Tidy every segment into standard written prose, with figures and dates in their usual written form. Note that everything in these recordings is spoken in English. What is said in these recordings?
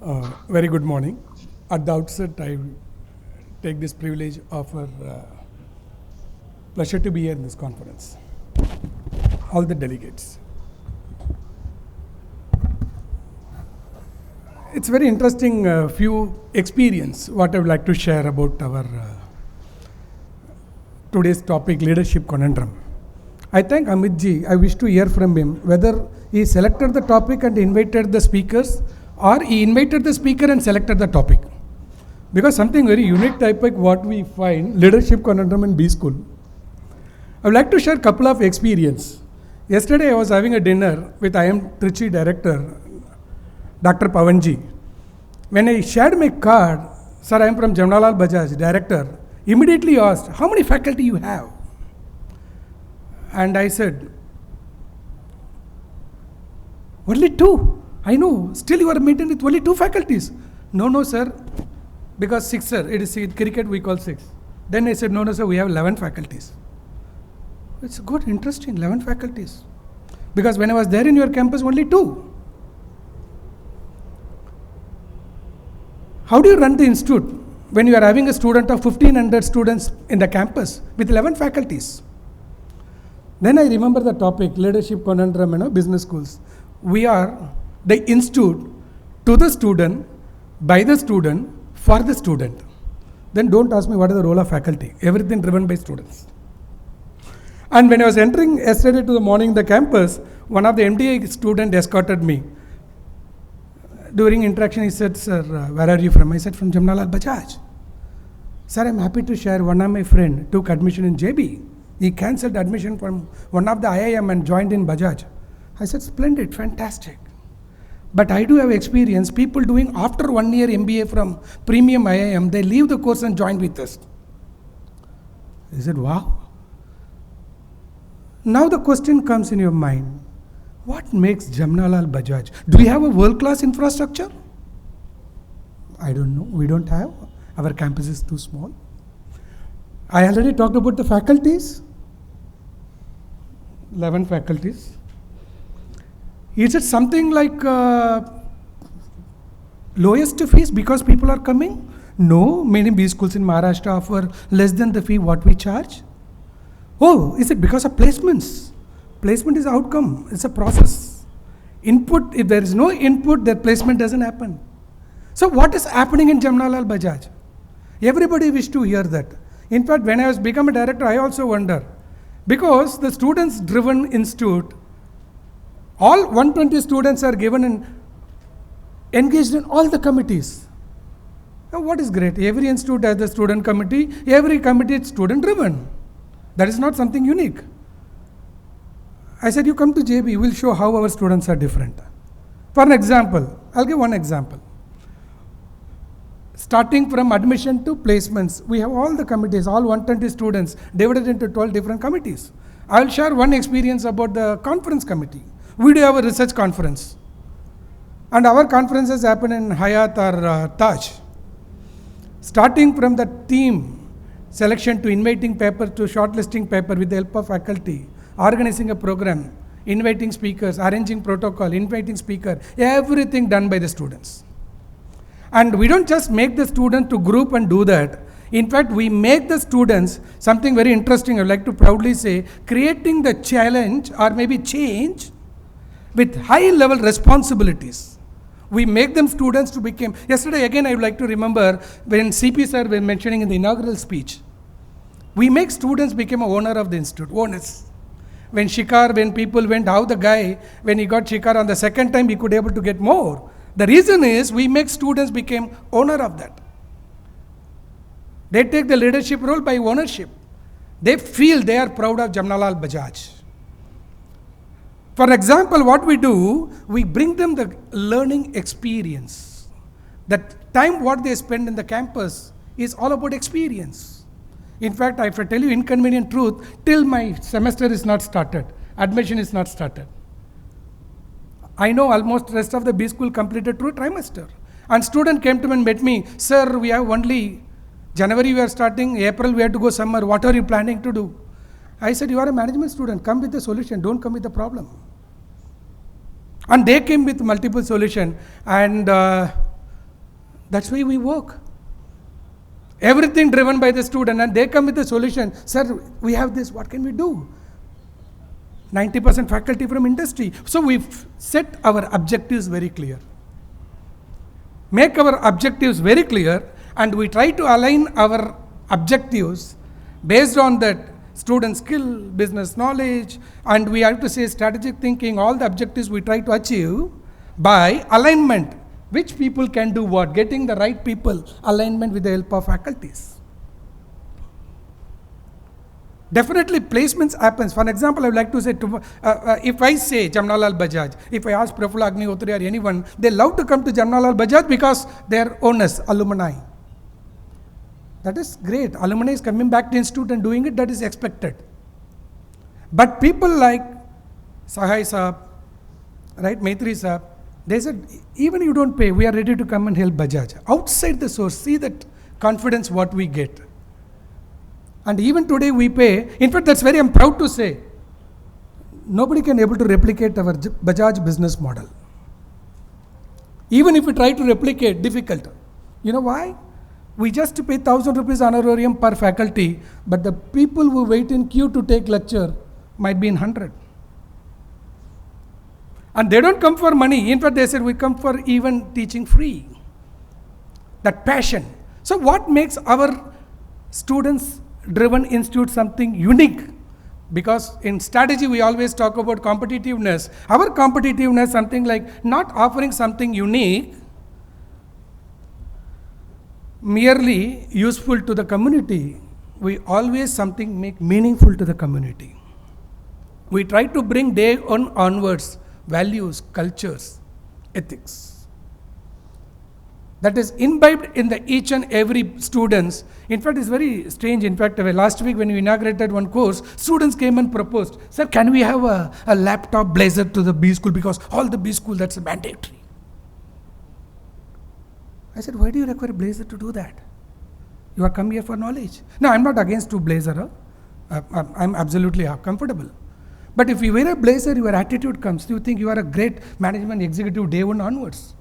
Very good morning. At the outset, I take this privilege of a pleasure to be here in this conference. All the delegates. It's very interesting few experience what I would like to share about our today's topic, leadership conundrum. I thank Amitji. I wish to hear from him whether he selected the topic and invited the speakers, or he invited the speaker and selected the topic. Because something very unique topic what we find, leadership conundrum in B school. I would like to share a couple of experience. Yesterday I was having a dinner with IIM Trichy director, Dr. Pavanji. When I shared my card, sir, I am from Jamnalal Bajaj, director, immediately asked, how many faculty you have? And I said, only 2. I know, still you are meeting with only 2 faculties. No, sir, because 6, sir, it is cricket we call 6. Then I said, no, sir, we have 11 faculties. It's good, interesting, 11 faculties. Because when I was there in your campus, only 2. How do you run the institute when you are having a student of 1500 students in the campus with 11 faculties? Then I remember the topic, leadership conundrum, business schools. We are the institute to the student, by the student, for the student. Then don't ask me what is the role of faculty. Everything driven by students. And when I was entering yesterday to the morning the campus, one of the MDA student escorted me. During interaction he said, sir, where are you from? I said, from Jamnalal Bajaj. Sir, I'm happy to share one of my friend took admission in JB. He cancelled admission from one of the IIM and joined in Bajaj. I said, splendid, fantastic. But I do have experience, people doing after 1 year MBA from premium IIM, they leave the course and join with us. I said, wow. Now the question comes in your mind, what makes Jamnalal Bajaj? Do we have a world-class infrastructure? I don't know, we don't have. Our campus is too small. I already talked about the faculties. 11 faculties. Is it something like lowest fees because people are coming? No, many B schools in Maharashtra offer less than the fee what we charge. Oh, is it because of placements? Placement is outcome, it's a process. Input, if there is no input, their placement doesn't happen. So what is happening in Jamnalal Bajaj? Everybody wish to hear that. In fact, when I was become a director, I also wonder. Because the students driven institute, all 120 students are given and engaged in all the committees. Now what is great? Every institute has the student committee, every committee is student driven. That is not something unique. I said, you come to JB, we'll show how our students are different. For an example, I'll give one example. Starting from admission to placements, we have all the committees, all 120 students divided into 12 different committees. I'll share one experience about the conference committee. We do have a research conference. And our conferences happen in Hyatt or Taj. Starting from the team selection to inviting paper to shortlisting paper with the help of faculty, organizing a program, inviting speakers, arranging protocol, inviting speaker, everything done by the students. And we don't just make the student to group and do that. In fact, we make the students something very interesting, I would like to proudly say, creating the challenge or maybe change with high level responsibilities. We make them students to become, yesterday again I would like to remember when CP sir was mentioning in the inaugural speech, we make students become a owner of the institute, owners. When Shikar, when people went, how the guy, when he got Shikar on the second time, he could able to get more. The reason is we make students become owner of that. They take the leadership role by ownership. They feel they are proud of Jamnalal Bajaj. For example, what we do, we bring them the learning experience. The time what they spend in the campus is all about experience. In fact, if I tell you inconvenient truth, till my semester is not started, admission is not started. I know almost rest of the B school completed through trimester. And student came to me and met me, sir, we have only January we are starting, April we have to go summer, what are you planning to do? I said, you are a management student, come with the solution, don't come with the problem. And they came with multiple solutions. And That's why we work. Everything driven by the student, and they come with a solution. Sir, we have this, what can we do? 90% faculty from industry. So we've set our objectives very clear. Make our objectives very clear, and we try to align our objectives based on that student skill, business knowledge, and we have to say strategic thinking, all the objectives we try to achieve by alignment. Which people can do what? Getting the right people, alignment with the help of faculties. Definitely placements happens. For example, I would like to say, if I say Jamnalal Bajaj, if I ask Prafula Agnihotri or anyone, they love to come to Jamnalal Bajaj because they are owners, alumni. That is great. Alumni is coming back to institute and doing it, that is expected. But people like Sahai Saab, right, Maitri Saab, they said, even you don't pay, we are ready to come and help Bajaj. Outside the source, see that confidence what we get. And even today we pay. In fact, that's very, I'm proud to say, nobody can able to replicate our Bajaj business model. Even if we try to replicate, difficult. You know why? We just pay 1,000 rupees honorarium per faculty, but the people who wait in queue to take lecture might be in 100. And they don't come for money. In fact, they said we come for even teaching free. That passion. So what makes our students driven institute something unique? Because in strategy we always talk about competitiveness. Our competitiveness, something like not offering something unique, merely useful to the community. We always something make meaningful to the community. We try to bring day on onwards values, cultures, ethics. That is imbibed in the each and every students. In fact, it's very strange. In fact, last week when we inaugurated one course, students came and proposed, sir, can we have a laptop blazer to the B school, because all the B school, that's mandatory. I said, why do you require a blazer to do that? You are come here for knowledge. No, I'm not against to blazer. I'm absolutely comfortable. But if you wear a blazer, your attitude comes. You think you are a great management executive day one onwards.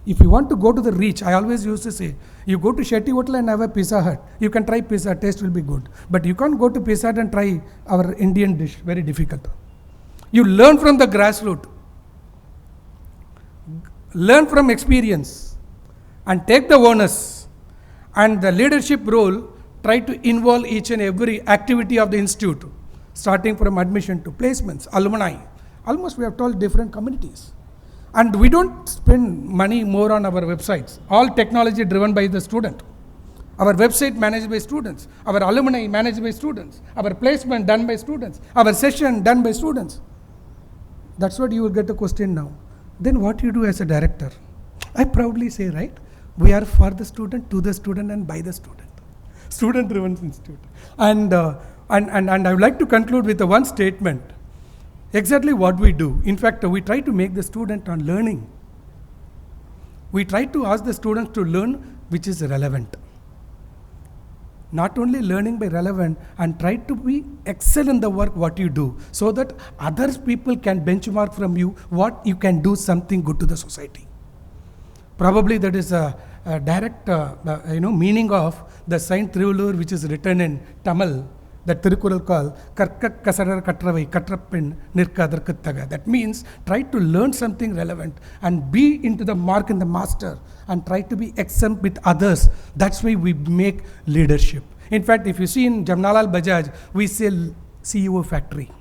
If you want to go to the reach, I always used to say, you go to Shetty Hotel and have a Pizza Hut. You can try pizza, taste will be good. But you can't go to Pizza Hut and try our Indian dish, very difficult. You learn from the grassroots. Learn from experience and take the onus. And the leadership role, try to involve each and every activity of the institute, starting from admission to placements, alumni. Almost we have told different communities. And we don't spend money more on our websites. All technology driven by the student. Our website managed by students. Our alumni managed by students. Our placement done by students. Our session done by students. That's what you will get a question now. Then what you do as a director? I proudly say, right? We are for the student, to the student, and by the student. Student driven institute. And I would like to conclude with one statement. Exactly what we do. In fact, we try to make the student on learning. We try to ask the students to learn which is relevant. Not only learning by relevant, and try to be excel in the work what you do, so that others people can benchmark from you what you can do something good to the society. Probably that is a direct meaning of the Saint Thiruvallur, which is written in Tamil. That Tirukural called Karkak Kasarar Katravai Katrappin Nirkadarkuttaga. That means try to learn something relevant and be into the mark in the master and try to be exempt with others. That's why we make leadership. In fact, if you see in Jamnalal Bajaj, we say CEO factory.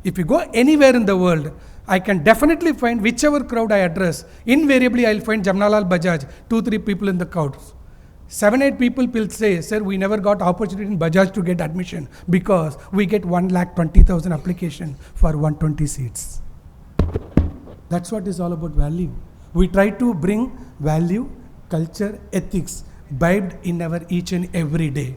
If you go anywhere in the world, I can definitely find whichever crowd I address, invariably I'll find Jamnalal Bajaj, 2-3 people in the crowd. 7-8 people will say, sir, we never got opportunity in Bajaj to get admission because we get 1,20,000 application for 120 seats. That's what is all about value. We try to bring value, culture, ethics, imbibed in our each and every day.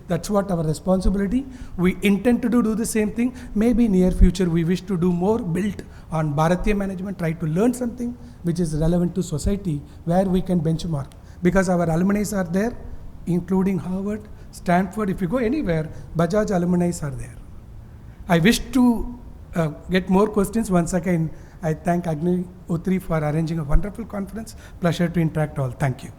That's what our responsibility. We intend to do the same thing. Maybe near future we wish to do more built on Bharatiya management, try to learn something which is relevant to society where we can benchmark. Because our alumni are there, including Harvard, Stanford. If you go anywhere, Bajaj alumni are there. I wish to get more questions. Once again, I thank Agni Utri for arranging a wonderful conference. Pleasure to interact all. Thank you.